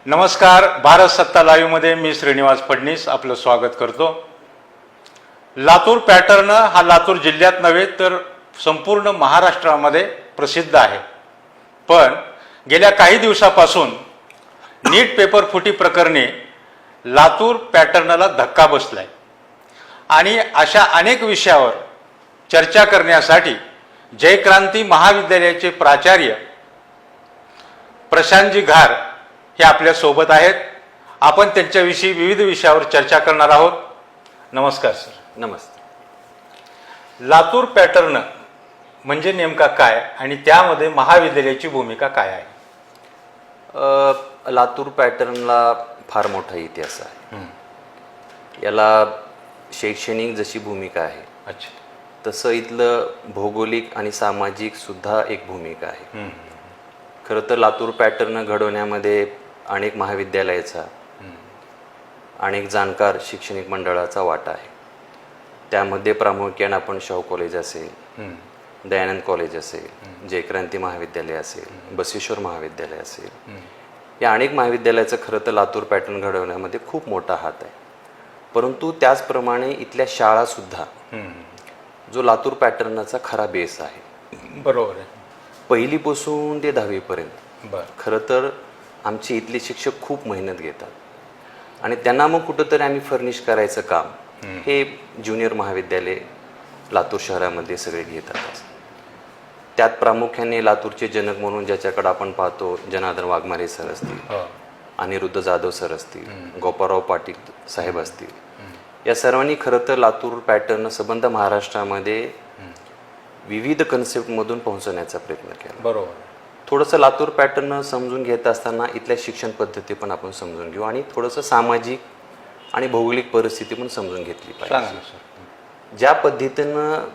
नमस्कार. भारत सत्ता लाईव्ह मध्ये मी श्रीनिवास फडणीस आपलं स्वागत करतो. लातूर पॅटर्न हा लातूर जिल्ह्यात नव्हे तर संपूर्ण महाराष्ट्रामध्ये प्रसिद्ध आहे. पण गेल्या काही दिवसापासून नीट पेपर फुटी प्रकरणी लातूर पॅटर्नला धक्का बसलाय आणि अशा अनेक विषयावर चर्चा करण्यासाठी जयक्रांती महाविद्यालयाचे प्राचार्य प्रशांतजी घार हे आपल्या सोबत आहेत. आपण त्यांच्याविषयी विविध विषयावर चर्चा करणार आहोत. नमस्कार सर. नमस्ते. लातूर पॅटर्न म्हणजे नेमका काय आणि त्यामध्ये महाविद्यालयाची भूमिका काय आहे? लातूर पॅटर्नला फार मोठा इतिहास आहे. याला शैक्षणिक जशी भूमिका आहे अच्छा, तसं इथलं भौगोलिक आणि सामाजिक सुद्धा एक भूमिका आहे. खरं तर लातूर पॅटर्न घडवण्यामध्ये अनेक महाविद्यालयाचा, अनेक जाणकार शैक्षणिक मंडळाचा वाटा आहे. त्यामध्ये प्रामुख्याने आपण शाहू कॉलेज असेल, दयानंद कॉलेज असेल, जयक्रांती महाविद्यालय असेल, बसवेश्वर महाविद्यालय असेल, या अनेक महाविद्यालयाचं खरं तर लातूर पॅटर्न घडवण्यामध्ये खूप मोठा हात आहे. परंतु त्याचप्रमाणे इथल्या शाळासुद्धा जो लातूर पॅटर्नचा खरा बेस आहे. बरोबर आहे. पहिलीपासून ते 10वीपर्यंत बरं. खरं तर आमचे इथले शिक्षक खूप मेहनत घेतात आणि त्यांना मग कुठंतरी आम्ही फर्निश करायचं काम हे ज्युनियर महाविद्यालय लातूर शहरामध्ये सगळे घेतात. त्यात प्रामुख्याने लातूरचे जनक म्हणून ज्याच्याकडे आपण पाहतो जनार्दन वाघमारे सर असतील, अनिरुद्ध जाधव सर असतील, गोपाळराव पाटील साहेब असतील, या सर्वांनी खरं तर लातूर पॅटर्न संबंध महाराष्ट्रामध्ये विविध कन्सेप्टमधून पोहोचवण्याचा प्रयत्न केला. बरोबर. थोडंसं लातूर पॅटर्न समजून घेत असताना इथल्या शिक्षण पद्धती पण आपण समजून घेऊ आणि थोडंसं सामाजिक आणि भौगोलिक परिस्थिती पण समजून घेतली पाहिजे. ज्या पद्धतीनं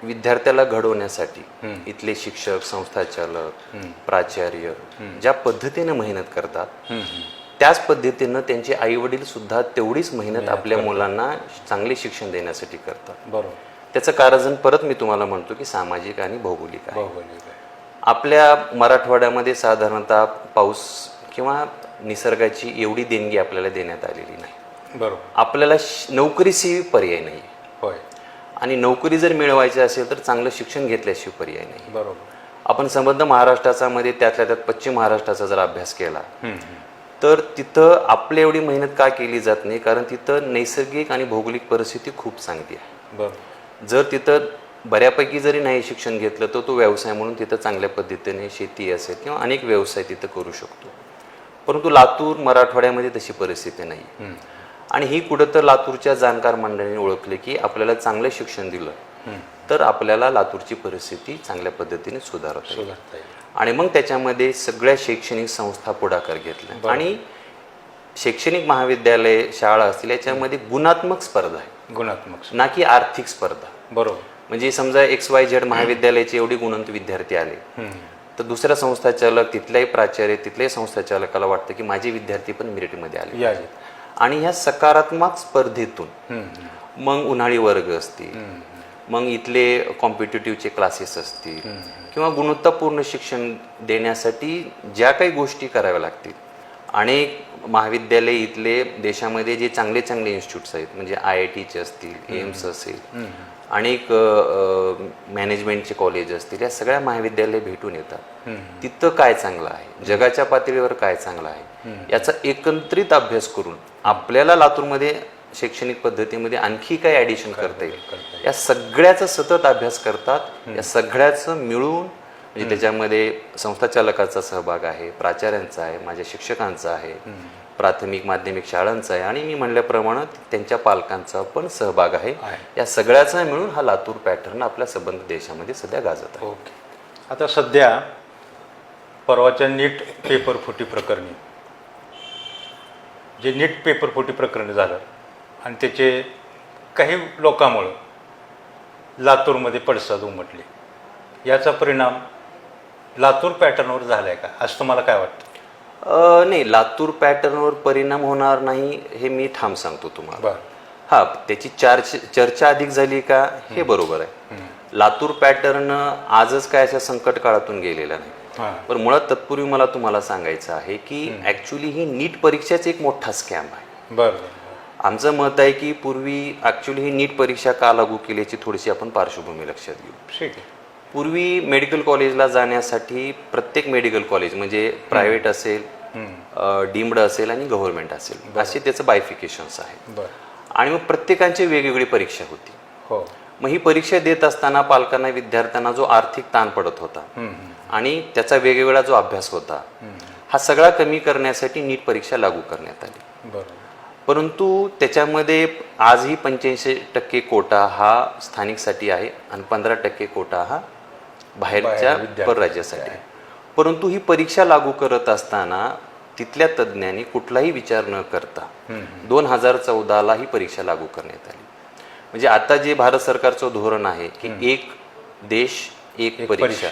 विद्यार्थ्याला घडवण्यासाठी इथले शिक्षक, संस्थाचालक, प्राचार्य ज्या पद्धतीने मेहनत करतात त्याच पद्धतीनं त्यांचे आई वडील सुद्धा तेवढीच मेहनत आपल्या मुलांना चांगले शिक्षण देण्यासाठी करतात. बरोबर. त्याचं कारण परत मी तुम्हाला म्हणतो की सामाजिक आणि भौगोलिक आहे. भौगोलिक आहे. आपल्या मराठवाड्यामध्ये साधारणतः पाऊस किंवा निसर्गाची एवढी देणगी आपल्याला देण्यात आलेली नाही. बरोबर. आपल्याला नोकरीशिवाय पर्याय नाही. होय. आणि नोकरी जर मिळवायची असेल तर चांगलं शिक्षण घेतल्याशिवाय पर्याय नाही. बरोबर. आपण संबंध महाराष्ट्राचा मध्ये त्यातल्या त्यात पश्चिम महाराष्ट्राचा जर अभ्यास केला तर तिथं आपल्या एवढी मेहनत का केली जात नाही, कारण तिथं नैसर्गिक आणि भौगोलिक परिस्थिती खूप चांगली आहे. बरोबर. जर तिथं बऱ्यापैकी जरी नाही शिक्षण घेतलं तर तो व्यवसाय म्हणून तिथं चांगल्या पद्धतीने शेती असेल किंवा अनेक व्यवसाय तिथं करू शकतो. परंतु लातूर मराठवाड्यामध्ये तशी परिस्थिती नाही. आणि ही कुठं तर लातूरच्या जाणकार मंडळींनी ओळखले की आपल्याला चांगलं शिक्षण दिलं तर आपल्याला लातूरची परिस्थिती चांगल्या पद्धतीने सुधारता येईल. आणि मग त्याच्यामध्ये सगळ्या शैक्षणिक संस्था पुढाकार घेतला आणि शैक्षणिक महाविद्यालय, शाळा असतील याच्यामध्ये गुणात्मक स्पर्धा आहे, गुणात्मक ना की आर्थिक स्पर्धा. बरोबर. म्हणजे समजा XYZ महाविद्यालयाचे एवढे गुणवंत विद्यार्थी आले तर दुसऱ्या संस्थाचालक, तिथल्याही प्राचार्य, तिथल्याही संस्थाचालकाला वाटतं की माझे विद्यार्थी पण मेरिटमध्ये आले. आणि ह्या सकारात्मक स्पर्धेतून मग उन्हाळी वर्ग असतील, मग इथले कॉम्पिटिटिव्हचे क्लासेस असतील किंवा गुणवत्तापूर्ण शिक्षण देण्यासाठी ज्या काही गोष्टी कराव्या लागतील. अनेक महाविद्यालय इथले देशामध्ये जे चांगले चांगले इन्स्टिट्यूट्स आहेत, म्हणजे IITचे असतील, एम्स असेल, अनेक मॅनेजमेंटचे कॉलेज असतील, या सगळ्या महाविद्यालय भेटून येतात. तिथं काय चांगलं आहे, जगाच्या पातळीवर काय चांगलं आहे, याचा एकत्रित अभ्यास करून आपल्याला लातूरमध्ये शैक्षणिक पद्धतीमध्ये आणखी काय ॲडिशन करता येईल या सगळ्याचा सतत अभ्यास करतात. या सगळ्याचं मिळून म्हणजे त्याच्यामध्ये संस्थाचालकाचा सहभाग आहे, प्राचार्यांचा आहे, माझ्या शिक्षकांचा आहे, प्राथमिक माध्यमिक शाळांचा आहे आणि मी म्हणल्याप्रमाणे त्यांच्या पालकांचा पण सहभाग आहे. या सगळ्याचा मिळून हा लातूर पॅटर्न आपल्या संबंध देशामध्ये सध्या गाजत आहे. ओके. आता सध्या परवाच्या नीट पेपर फुटी प्रकरणी जे नीट पेपर फुटी प्रकरण झालं आणि त्याचे काही लोकांमुळं लातूरमध्ये पडसाद उमटले, याचा परिणाम लातूर पॅटर्नवर झाला आहे का असं तुम्हाला काय वाटतं? नाही, लातूर पॅटर्नवर परिणाम होणार नाही हे मी ठाम सांगतो तुम्हाला. हा, त्याची चर्चा अधिक झाली का हे बरोबर आहे. लातूर पॅटर्न आजच काय अशा संकट काळातून गेलेला नाही. हां. पण मुळात तत्पूर्वी मला तुम्हाला सांगायचं आहे की ऍक्च्युली ही नीट परीक्षाच एक मोठा स्कॅम आहे. बरं बरं आमचं मत आहे की पूर्वी ऍक्च्युली ही नीट परीक्षा का लागू केल्याची थोडीशी आपण पार्श्वभूमी लक्षात घेऊ. ठीक आहे. पूर्वी मेडिकल कॉलेजला जाण्यासाठी प्रत्येक मेडिकल कॉलेज म्हणजे प्रायव्हेट असेल, डीम्ड असेल आणि गव्हर्नमेंट असेल असे त्याचं बायफिकेशन्स आहे. बरं. आणि मग प्रत्येकाची वेगवेगळी परीक्षा होती. हो. मग ही परीक्षा देत असताना पालकांना विद्यार्थ्यांना जो आर्थिक ताण पडत होता आणि त्याचा वेगवेगळा जो अभ्यास होता हा सगळा कमी करण्यासाठी नीट परीक्षा लागू करण्यात आली. बरं. परंतु त्याच्यामध्ये आजही 85% कोटा हा स्थानिकसाठी आहे आणि 15% कोटा हा बाहेरच्या विद्यार्थी परराज्यासाठी आहे. परंतु ही परीक्षा लागू करत असताना तिथल्या तज्ज्ञांनी कुठलाही विचार न करता 2014ला ही परीक्षा लागू करण्यात आली. म्हणजे आता जे भारत सरकारचं धोरण आहे की एक देश एक परीक्षा,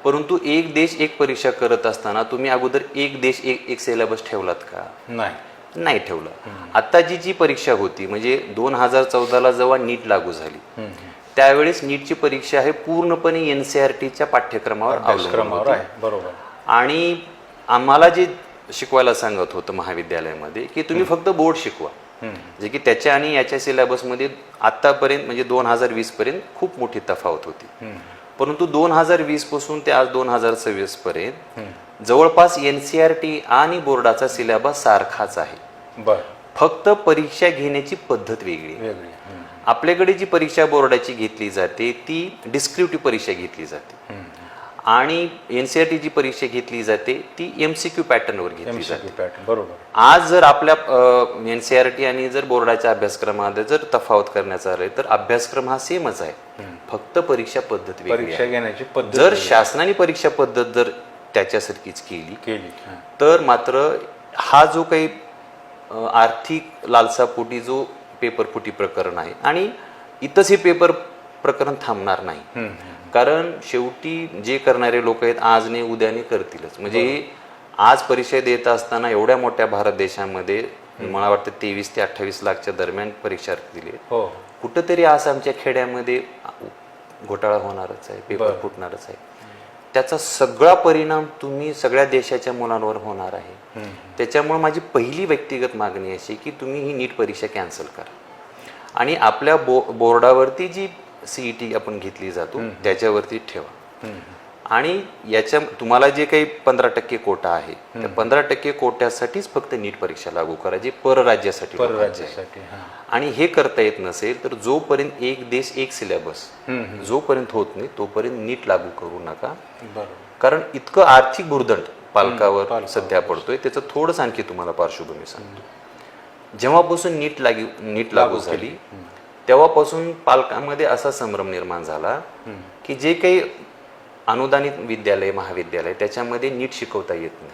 परंतु एक देश एक परीक्षा करत असताना तुम्ही अगोदर एक देश एक सिलेबस ठेवलात का? नाही ठेवलं. आता जी परीक्षा होती म्हणजे 2014ला जेव्हा नीट लागू झाली त्यावेळेस नीटची परीक्षा आहे पूर्णपणे NCERTच्या पाठ्यक्रमावर अवलंबून होती. बरोबर. आणि आम्हाला जे शिकवायला सांगत होतं महाविद्यालयामध्ये की तुम्ही फक्त बोर्ड शिकवा, जे की त्याच्या आणि याच्या सिलेबसमध्ये आतापर्यंत म्हणजे 2020 पर्यंत खूप मोठी तफावत होती. परंतु 2020 पासून ते आज 2026 पर्यंत जवळपास NCERT आणि बोर्डाचा सिलेबस सारखाच आहे. बरं. फक्त परीक्षा घेण्याची पद्धत वेगळी आहे. आपल्याकडे जी परीक्षा बोर्डाची घेतली जाते ती डिस्क्रिप्टिव्ह परीक्षा घेतली जाते आणि NCERT जी परीक्षा घेतली जाते ती MCQ पॅटर्नवर घेतली जाते. बरोबर. आज जर आपल्या NCERT आणि जर बोर्डाच्या अभ्यासक्रमामध्ये जर तफावत करण्याचा आले तर अभ्यासक्रम हा सेमच आहे, फक्त परीक्षा पद्धत वेगळी परीक्षा आहे. घेण्याची पद्धत जर शासनाने परीक्षा पद्धत जर त्याच्यासारखीच केली तर मात्र हा जो काही आर्थिक लालसापोटी जो पेपरफुटी प्रकरण आहे आणि इथंच हे पेपर प्रकरण थांबणार नाही. कारण शेवटी जे करणारे लोक आहेत आज नाही उद्या नाही करतीलच. म्हणजे आज परीक्षा देत असताना एवढ्या मोठ्या भारत देशामध्ये मला वाटतं 23 ते 28 लाखच्या दरम्यान परीक्षार्थी दिले. कुठंतरी आज आमच्या खेड्यामध्ये घोटाळा होणारच आहे, पेपर फुटणारच आहे. त्याचा सगळा परिणाम तुम्ही सगळ्या देशाच्या मुलांवर होणार आहे. त्याच्यामुळे माझी पहिली व्यक्तिगत मागणी अशी की तुम्ही ही नीट परीक्षा कॅन्सल करा आणि आपल्या बोर्डावरती जी CET आपण घेतली जातो त्याच्यावरती ठेवा. आणि याच्या तुम्हाला जे काही 15% कोटा आहे त्या 15% कोट्यासाठीच फक्त नीट परीक्षा लागू करा जे परराज्यासाठी. आणि हे करता येत नसेल तर जोपर्यंत एक देश एक सिलेबस जोपर्यंत होत नाही तोपर्यंत नीट लागू करू नका. कारण इतकं आर्थिक भुर्दंड पालकावर सध्या पडतोय. त्याचं थोडंच आणखी तुम्हाला पार्श्वभूमी सांगतो. जेव्हापासून नीट लागू झाली तेव्हापासून पालकांमध्ये असा संभ्रम निर्माण झाला की जे काही अनुदानित विद्यालय महाविद्यालय त्याच्यामध्ये नीट शिकवता येत नाही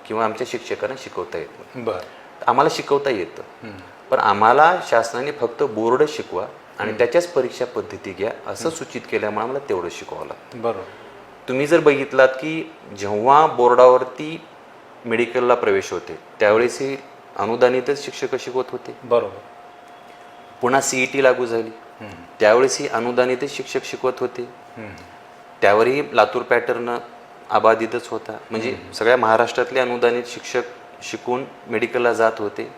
किंवा आमच्या शिक्षकांना शिकवता येत नाही. आम्हाला शिकवता येतं पण आम्हाला शासनाने फक्त बोर्ड शिकवा आणि त्याच्याच परीक्षा पद्धती घ्या असं सूचित केल्यामुळे आम्हाला तेवढं शिकवावं लागतं. बरोबर. तुम्ही जर बघितलात की जेव्हा बोर्डावरती मेडिकलला प्रवेश होते त्यावेळेस अनुदानितच शिक्षक शिकवत होते. बरोबर. पुन्हा CET लागू झाली त्यावेळेसही अनुदानितच शिक्षक शिकवत होते. त्यावरही लातूर पॅटर्न अबाधितच होता. म्हणजे सगळ्या महाराष्ट्रातले अनुदानित शिक्षक शिकून मेडिकलला जात होते.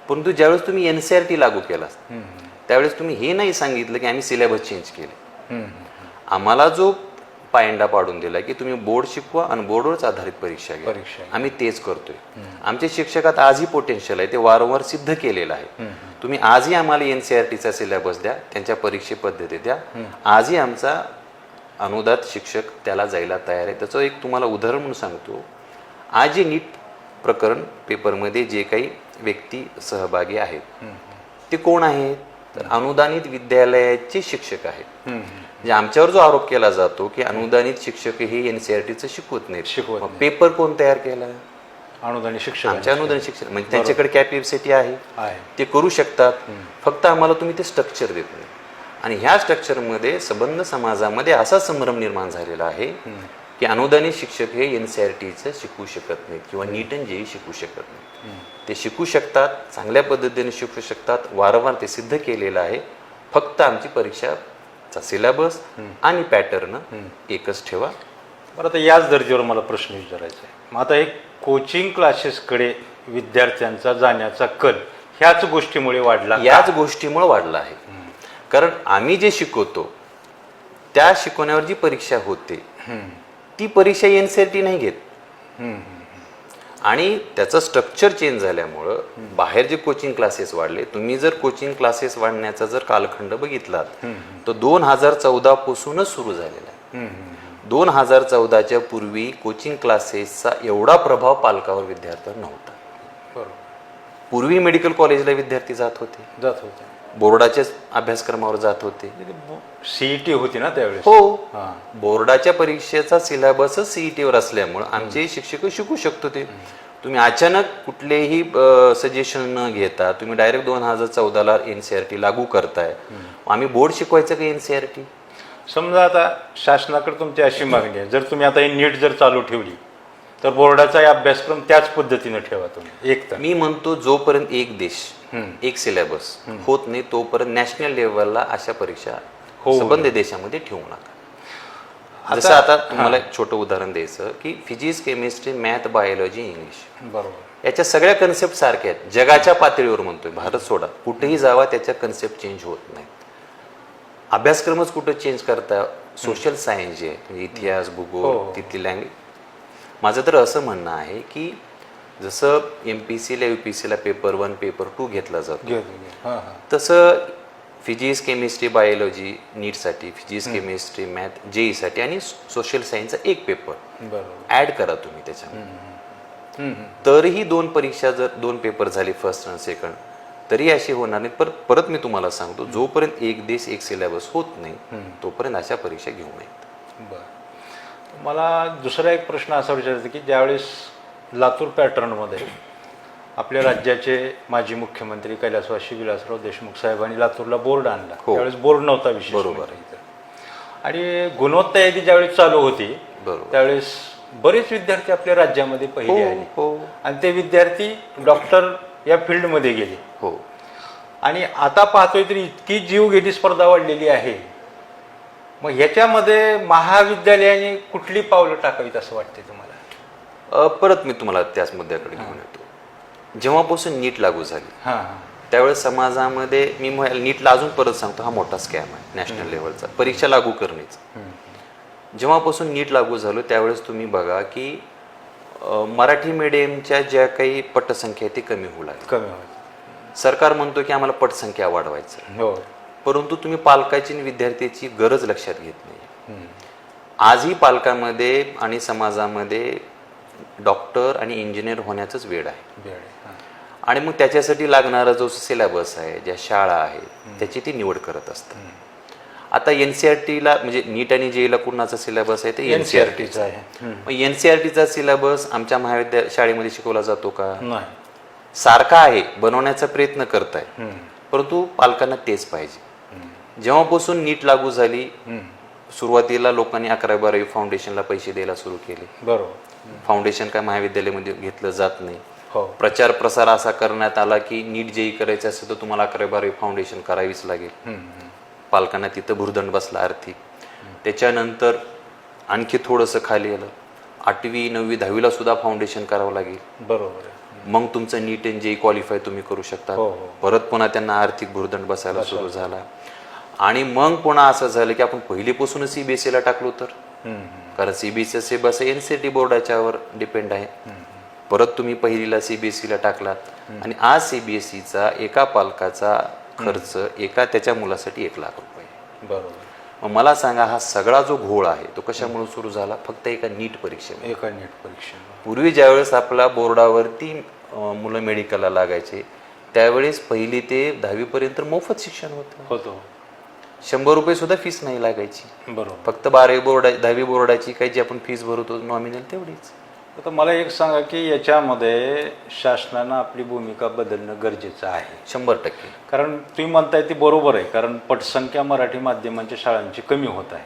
परंतु ज्यावेळेस तुम्ही NCERT लागू केला त्यावेळेस तुम्ही हे नाही सांगितलं की आम्ही सिलेबस चेंज केले. आम्हाला जो पायंडा पाडून दिला की तुम्ही बोर्ड शिकवा आणि बोर्डवरच आधारित परीक्षा घ्या. आम्ही तेच करतोय. आमच्या शिक्षकात आजही पोटेन्शियल आहे, ते वारंवार सिद्ध केलेलं आहे. तुम्ही आजही आम्हाला NCERTचा सिलेबस द्या, त्यांच्या परीक्षे पद्धती द्या. आजही आमचा अनुदात शिक्षक त्याला जायला तयार आहे. त्याचं एक तुम्हाला उदाहरण म्हणून सांगतो. आज जे नीट प्रकरण पेपरमध्ये जे काही व्यक्ती सहभागी आहेत ते कोण आहेत तर अनुदानित विद्यालयाचे शिक्षक आहेत. म्हणजे आमच्यावर जो आरोप केला जातो की अनुदानित शिक्षक हे NCERTचं शिकवत नाहीत, पेपर कोण तयार केला? अनुदानित शिक्षक. आमच्या अनुदानित शिक्षक म्हणजे त्यांच्याकडे कॅपॅसिटी आहे, ते करू शकतात. फक्त आम्हाला तुम्ही ते स्ट्रक्चर देत नाही. आणि ह्या स्ट्रक्चरमध्ये संबंध समाजामध्ये असा संभ्रम निर्माण झालेला आहे की अनुदानित शिक्षक हे NCERTचं शिकू शकत नाहीत किंवा नीट आणि JEE शिकू शकत नाहीत. ते शिकू शकतात, चांगल्या पद्धतीने शिकू शकतात, वारंवार ते सिद्ध केलेलं आहे. फक्त आमची परीक्षाचा सिलेबस आणि पॅटर्न एकच ठेवा बरं, आता याच धर्तीवर मला प्रश्न विचारायचा आहे. मग आता एक कोचिंग क्लासेसकडे विद्यार्थ्यांचा जाण्याचा कल ह्याच गोष्टीमुळे वाढला का? याच गोष्टीमुळे वाढला आहे. कारण आम्ही जे शिकवतो त्या शिकवण्यावर जी परीक्षा होते ती परीक्षा NCERT नाही घेत. आणि त्याचं स्ट्रक्चर चेंज झाल्यामुळं बाहेर जे कोचिंग क्लासेस वाढले, तुम्ही जर कोचिंग क्लासेस वाढण्याचा जर कालखंड बघितलात तर 2014 पासूनच सुरू झालेला आहे. 2014च्या पूर्वी कोचिंग क्लासेसचा एवढा प्रभाव पालकावर विद्यार्थ्यांवर नव्हता. बरोबर. पूर्वी मेडिकल कॉलेजला विद्यार्थी जात होते, बोर्डाच्याच अभ्यासक्रमावर जात होते. CET होती ना त्यावेळेस. हो, हां. बोर्डाच्या परीक्षेचा सिलेबसच CETवर असल्यामुळे आमचे शिक्षक शिकू शकतो. ते तुम्ही अचानक कुठलेही सजेशन न घेता तुम्ही डायरेक्ट 2014ला NCERT लागू करताय. आम्ही बोर्ड शिकवायचं का NCERT? समजा आता शासनाकडे तुमची अशी मागणी आहे, जर तुम्ही आता ही नीट जर चालू ठेवली तर बोर्डाचा अभ्यासक्रम त्याच पद्धतीने ठेवा तुम्ही. एक तर मी म्हणतो जोपर्यंत एक देश एक सिलेबस होत नाही तोपर्यंत नॅशनल लेवलला अशा परीक्षा संबंधित देशामध्ये ठेवू नका. जसं आता तुम्हाला एक छोटं उदाहरण द्यायचं की physics, chemistry, math, biology, English, बरोबर, याच्या सगळ्या कन्सेप्ट सारख्या आहेत. जगाच्या पातळीवर म्हणतोय, भारत सोडा, कुठेही जावा त्याच्या कन्सेप्ट चेंज होत नाहीत. अभ्यासक्रमच कुठं चेंज करता. सोशल सायन्स जे आहे, इतिहास, भूगोल, तिथली लँग्वेज. माझं तर असं म्हणणं आहे की जसं MPSCला UPSCला पेपर 1 पेपर 2 घेतला जातो तसं फिजिक्स, केमिस्ट्री, बायोलॉजी नीटसाठी, फिजिक्स, केमिस्ट्री, मॅथ JEEसाठी आणि सोशल सायन्सचा एक पेपर ॲड करा तुम्ही त्याच्यामध्ये. तरीही 2 परीक्षा जर 2 पेपर झाले फर्स्ट आणि सेकंड तरी अशी होणार नाही. परत मी तुम्हाला सांगतो, जोपर्यंत एक देश एक सिलेबस होत नाही तोपर्यंत अशा परीक्षा घेऊ नयेत. बरं, मला दुसरा एक प्रश्न असा विचारायचा की ज्यावेळेस लातूर पॅटर्नमध्ये आपल्या राज्याचे माजी मुख्यमंत्री कैलासवासी विलासराव देशमुख साहेबांनी लातूरला बोर्ड आणला. त्यावेळेस बोर्ड नव्हता विशेष. बरोबर. आणि गुणवत्ता यादी ज्यावेळेस चालू होती त्यावेळेस बरेच विद्यार्थी आपल्या राज्यामध्ये पहिले आले आणि ते विद्यार्थी डॉक्टर या फील्डमध्ये गेले. हो. आणि आता पाहतोय तरी इतकी जीवघेणी स्पर्धा वाढलेली आहे. मग ह्याच्यामध्ये महाविद्यालयाने कुठली पावलं टाकावीत असं वाटते तुम्हाला? परत मी तुम्हाला त्याच मुद्द्याकडे घेऊन येतो. जेव्हापासून नीट लागू झाली त्यावेळेस समाजामध्ये, मी नीटला अजून परत सांगतो, हा मोठा स्कॅम आहे नॅशनल लेवलचा, परीक्षा लागू करणेच. जेव्हापासून नीट लागू झालो त्यावेळेस तुम्ही बघा की मराठी मीडियमच्या ज्या काही पटसंख्या ती कमी होऊ लागली. सरकार म्हणतो की आम्हाला पटसंख्या वाढवायचं, परंतु तुम्ही पालकाची आणि विद्यार्थ्याची गरज लक्षात घेत नाही. आजही पालकांमध्ये आणि समाजामध्ये डॉक्टर आणि इंजिनियर होण्याचंच वेळ आहे. आणि मग त्याच्यासाठी लागणारा जो सिलेबस आहे, ज्या शाळा आहेत त्याची ती निवड करत असतात. आता NCERTला म्हणजे नीट आणि JEEला कुणाचा सिलेबस आहे ते NCERTचा आहे. मग NCERTचा सिलेबस आमच्या शाळेमध्ये शिकवला जातो का? नाही. सारखा आहे, बनवण्याचा प्रयत्न करताय, परंतु पालकांना तेच पाहिजे. जेव्हापासून नीट लागू झाली सुरुवातीला लोकांनी 11वी-12वी फाउंडेशनला पैसे द्यायला सुरू केले. बरोबर. फाउंडेशन काय महाविद्यालयामध्ये घेतलं जात नाही. प्रचार प्रसार असा करण्यात आला की नीट JEE करायचं असेल तर तुम्हाला 11वी-12वी फाउंडेशन करावीच लागेल. पालकांना तिथं भुर्दंड बसला आर्थिक. त्याच्यानंतर आणखी थोडंसं खाली आलं, 8वी 9वी 10वीला सुद्धा फाउंडेशन करावं लागेल. बरोबर. मग तुमचं नीट आणि JEE क्वालिफाय तुम्ही करू शकता. परत पुन्हा त्यांना आर्थिक भुर्दंड बसायला सुरू झाला. आणि मग पुन्हा असं झालं की आपण पहिलीपासूनच CBSEला टाकलो तर, कारण CBSE सिलेबस NCERT बोर्डाच्यावर डिपेंड आहे. परत तुम्ही पहिलीला CBSEला टाकलात आणि आज CBSEचा एका पालकाचा खर्च एका त्याच्या मुलासाठी 1 लाख रुपये. बरोबर. मग मला सांगा, हा सगळा जो घोळ आहे तो कशामुळे सुरू झाला? फक्त एका नीट परीक्षेमुळे. पूर्वी ज्यावेळेस आपल्या बोर्डावरती मुलं मेडिकलला लागायचे त्यावेळेस 1ली ते 10वी पर्यंत मोफत शिक्षण होतं. 100 रुपये सुद्धा फीस नाही लागायची. बरोबर. फक्त 10वी बोर्डाची काही जी आपण फीस भरतो नॉमिनल तेवढीच. आता मला एक सांगा की याच्यामध्ये शासनानं आपली भूमिका बदलणं गरजेचं आहे. 100%. कारण तुम्ही म्हणताय ती बरोबर आहे, कारण पटसंख्या मराठी माध्यमांच्या शाळांची कमी होत आहे,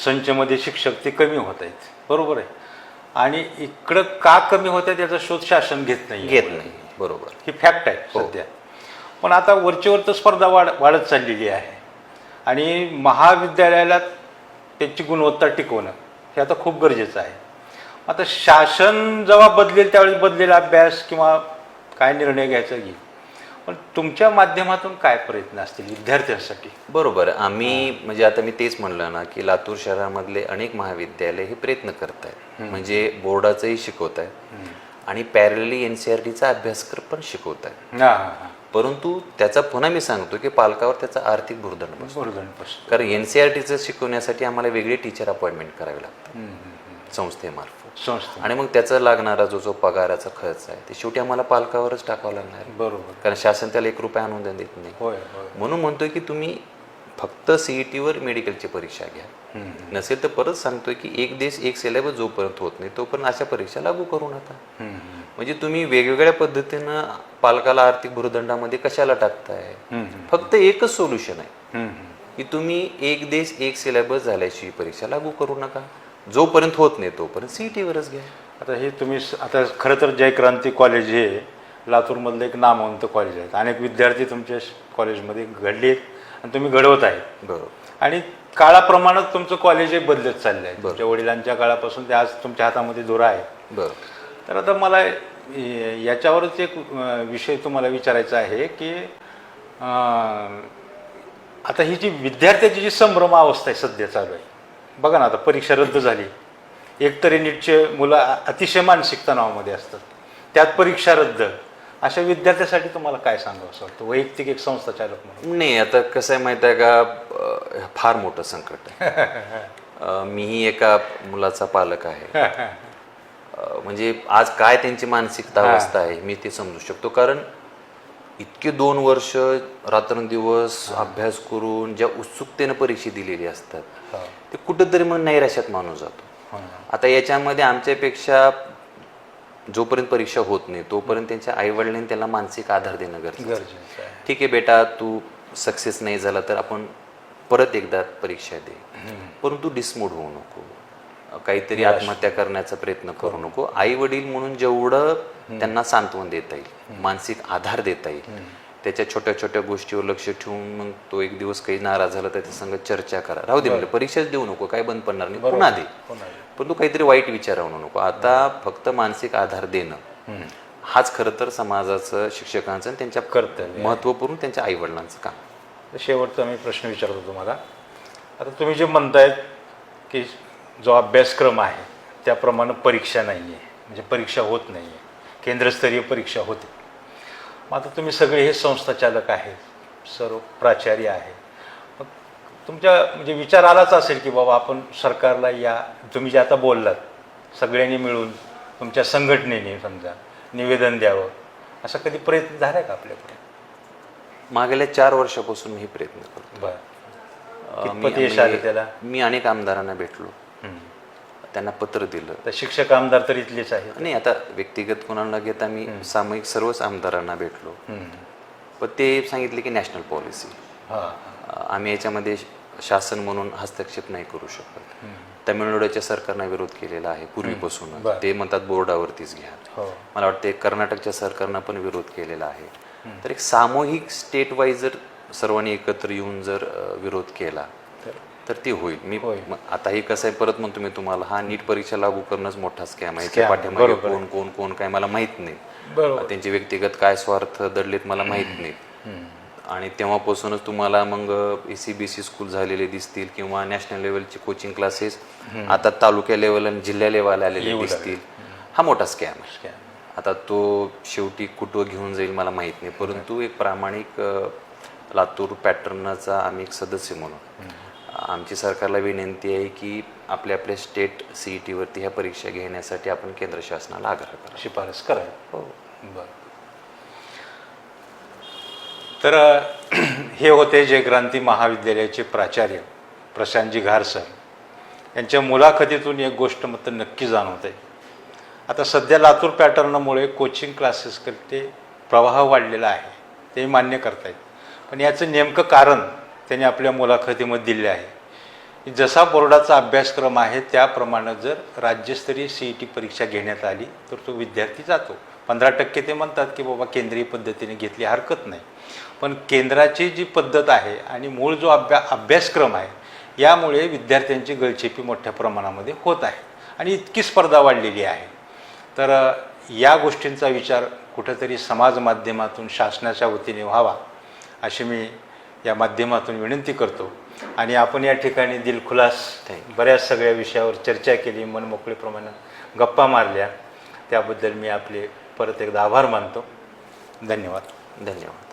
संचमध्ये शिक्षक ते कमी होत आहेत. बरोबर आहे. आणि इकडं का कमी होत आहे त्याचा शोध शासन घेत नाही. बरोबर. ही फॅक्ट आहे सध्या. पण आता वरचीवर तर स्पर्धा वाढत चाललेली आहे आणि महाविद्यालयाला त्याची गुणवत्ता टिकवणं हे आता खूप गरजेचं आहे. आता शासन जेव्हा बदलेल त्यावेळेस बदलेला अभ्यास किंवा काय निर्णय घ्यायचा घेईल, पण तुमच्या माध्यमातून काय प्रयत्न असतील विद्यार्थ्यांसाठी? बरोबर. आम्ही म्हणजे आता मी तेच म्हणलं ना की लातूर शहरामधले अनेक महाविद्यालय हे प्रयत्न करत आहेत, म्हणजे बोर्डाचंही शिकवत आहेत आणि पॅरलली NCERTचा अभ्यासक्रम पण शिकवत आहेत. हां हां हां. परंतु त्याचा पुन्हा मी सांगतो की पालकावर त्याचा आर्थिक भुर्दंड बसतो. कारण NCERTचं शिकवण्यासाठी आम्हाला वेगळे टीचर अपॉइंटमेंट करावे लागतात संस्थेमार्फत, संस्था. आणि मग त्याचा लागणारा जो पगाराचा खर्च आहे ते शेवटी आम्हाला पालकावरच टाकावा लागणार आहे. बरोबर. कारण शासन त्याला 1 रुपया अनुदान देत नाही. होय होय. म्हणून म्हणतोय की तुम्ही फक्त CETवर मेडिकलची परीक्षा घ्या. नसेल तर परत सांगतोय की एक देश एक सिलेबस जोपर्यंत होत नाही तोपर्यंत अशा परीक्षा लागू करू नका. म्हणजे तुम्ही वेगवेगळ्या पद्धतीनं पालकाला आर्थिक भुर्दंडामध्ये कशाला टाकताय? फक्त एकच सोल्युशन आहे की तुम्ही एक देश एक सिलेबस झाल्याशिवाय परीक्षा लागू करू नका. जोपर्यंत होत नाही तोपर्यंत CETवरच घ्या. आता हे तुम्ही आता खरं तर जय क्रांती कॉलेज हे लातूरमधलं एक नामवंत कॉलेज आहे. अनेक विद्यार्थी तुमच्या कॉलेजमध्ये घडले आहेत आणि तुम्ही घडवत आहे. बरोबर. आणि काळाप्रमाणे तुमचं कॉलेज हे बदलत चाललं आहे. तुमच्या वडिलांच्या काळापासून ते आज तुमच्या हातामध्ये दोरा आहे. बरोबर. तर आता मला याच्यावरच एक विषय तुम्हाला विचारायचा आहे की आता ही जी विद्यार्थ्याची जी संभ्रम अवस्था आहे सध्या चालू आहे, बघा ना, आता परीक्षा रद्द झाली, एकतरी नीटचे मुलं अतिशय मानसिक तणावामध्ये असतात, त्यात परीक्षा रद्द, अशा विद्यार्थ्यासाठी तुम्हाला काय सांगावं असं वाटतं वैयक्तिक एक संस्था चालक म्हणून? नाही, आता कसं आहे माहिती आहे का, फार मोठं संकट आहे. मीही एका मुलाचा पालक आहे. म्हणजे आज काय त्यांची मानसिकता अवस्था आहे मी ते समजू शकतो. कारण इतके 2 वर्ष रात्रंदिवस अभ्यास करून ज्या उत्सुकतेनं परीक्षा दिलेली असतात ते कुठंतरी मग नैराश्यात माणूस जातो. आता याच्यामध्ये आमच्यापेक्षा जोपर्यंत परीक्षा होत नाही तोपर्यंत त्यांच्या आईवडिलांनी त्याला मानसिक आधार देणं गरजेचं आहे. ठीक आहे बेटा, तू सक्सेस नाही झाला तर आपण परत एकदा परीक्षा दे, परंतु डिसमोड होऊ नको, काहीतरी आत्महत्या करण्याचा प्रयत्न करू नको. आई वडील म्हणून जेवढं त्यांना सांत्वन देता येईल, मानसिक आधार देता येईल, त्याच्या छोट्या छोट्या गोष्टीवर लक्ष ठेवून मग तो एक दिवस काही नाराज झाला त्याच्या संग चर्चा करा. राहू दे म्हणजे परीक्षाच देऊ नको, काय बंद पडणार नाही, पुन्हा दे, पण तू काहीतरी वाईट विचार आणू नको. आता फक्त मानसिक आधार देणं हाच खरं तर समाजाचं, शिक्षकांचं आणि त्यांच्या कर्तव्य, महत्त्वपूर्ण त्यांच्या आई वडिलांचं काम. शेवटचा मी प्रश्न विचारतो तुम्हाला. आता तुम्ही जे म्हणतायत की जो अभ्यासक्रम आहे त्याप्रमाणे परीक्षा नाही आहे, म्हणजे परीक्षा होत नाही आहे, केंद्रस्तरीय परीक्षा होते. मग आता तुम्ही सगळे हे संस्था चालक आहेत, सर्व प्राचार्य आहे, मग तुमच्या म्हणजे विचार आलाच असेल की बाबा आपण सरकारला या, तुम्ही जे आता बोललात सगळ्यांनी मिळून तुमच्या संघटनेने समजा निवेदन द्यावं, असा कधी प्रयत्न झाला का आपल्याकडे? मागल्या 4 वर्षापासून मी प्रयत्न करतो. बरं, कितपत यश आलं त्याला? मी अनेक आमदारांना भेटलो, त्यांना पत्र दिलं. तर शिक्षक आमदार तर इथलेच आहेत? नाही, आता व्यक्तिगत कोणाला घेता मी सामूहिक सर्वच आमदारांना भेटलो, पण ते सांगितले की नॅशनल पॉलिसी, आम्ही याच्यामध्ये शासन म्हणून हस्तक्षेप नाही करू शकत. तमिळनाडूच्या सरकारने विरोध केलेला आहे पूर्वीपासून, ते म्हणतात बोर्डावरतीच घ्या. मला वाटते कर्नाटकच्या सरकारनं पण विरोध केलेला आहे. तर एक सामूहिक स्टेट वाईज जर सर्वांनी एकत्र येऊन जर विरोध केला तर ते होईल. मी आता हे कसं आहे, परत म्हणतो मी तुम्हाला, हा नीट परीक्षा लागू करणंच मोठा स्कॅम आहे. त्या पाठीमागे कोण कोण कोण काय मला माहित नाही, त्यांचे व्यक्तिगत काय स्वार्थ दडलेत मला माहित नाही. आणि तेव्हापासूनच तुम्हाला मग ACBC स्कूल झालेले दिसतील किंवा नॅशनल लेवलचे कोचिंग क्लासेस आता तालुक्या लेवल आणि जिल्हा लेवल आलेले दिसतील. हा मोठा स्कॅम आहे. आता तो शेवटी कुठं घेऊन जाईल मला माहित नाही, परंतु एक प्रामाणिक लातूर पॅटर्नचा आम्ही एक सदस्य म्हणून आमची सरकारला विनंती आहे की आपल्या आपल्या स्टेट CETवरती ह्या परीक्षा घेण्यासाठी आपण केंद्र शासनाला आग्रह करा, शिफारस करा. हो, बरं. तर हे होते जय क्रांती महाविद्यालयाचे प्राचार्य प्रशांतजी घार सर. यांच्या मुलाखतीतून एक गोष्ट मात्र नक्की जाणवते, आता सध्या लातूर पॅटर्नमुळे कोचिंग क्लासेसकडे प्रवाह वाढलेला आहे, ते मान्य करतायत. पण याचं नेमकं कारण त्यांनी आपल्या मुलाखतीमध्ये दिले आहे की जसा बोर्डाचा अभ्यासक्रम आहे त्याप्रमाणे जर राज्यस्तरीय CET परीक्षा घेण्यात आली तर तो विद्यार्थी जातो. 15% ते म्हणतात की बाबा केंद्रीय पद्धतीने घेतली हरकत नाही, पण केंद्राची जी पद्धत आहे आणि मूळ जो अभ्यासक्रम आहे यामुळे विद्यार्थ्यांची गळचेपी मोठ्या प्रमाणामध्ये होत आहे आणि इतकी स्पर्धा वाढलेली आहे. तर या गोष्टींचा विचार कुठंतरी समाज माध्यमातून शासनाच्या वतीने व्हावा अशी मी या माध्यमातून विनंती करतो. आणि आपण या ठिकाणी दिलखुलास बऱ्याच सगळ्या विषयावर चर्चा केली, मनमोकळेप्रमाणे गप्पा मारल्या, त्याबद्दल मी आपले परत एकदा आभार मानतो. धन्यवाद. धन्यवाद.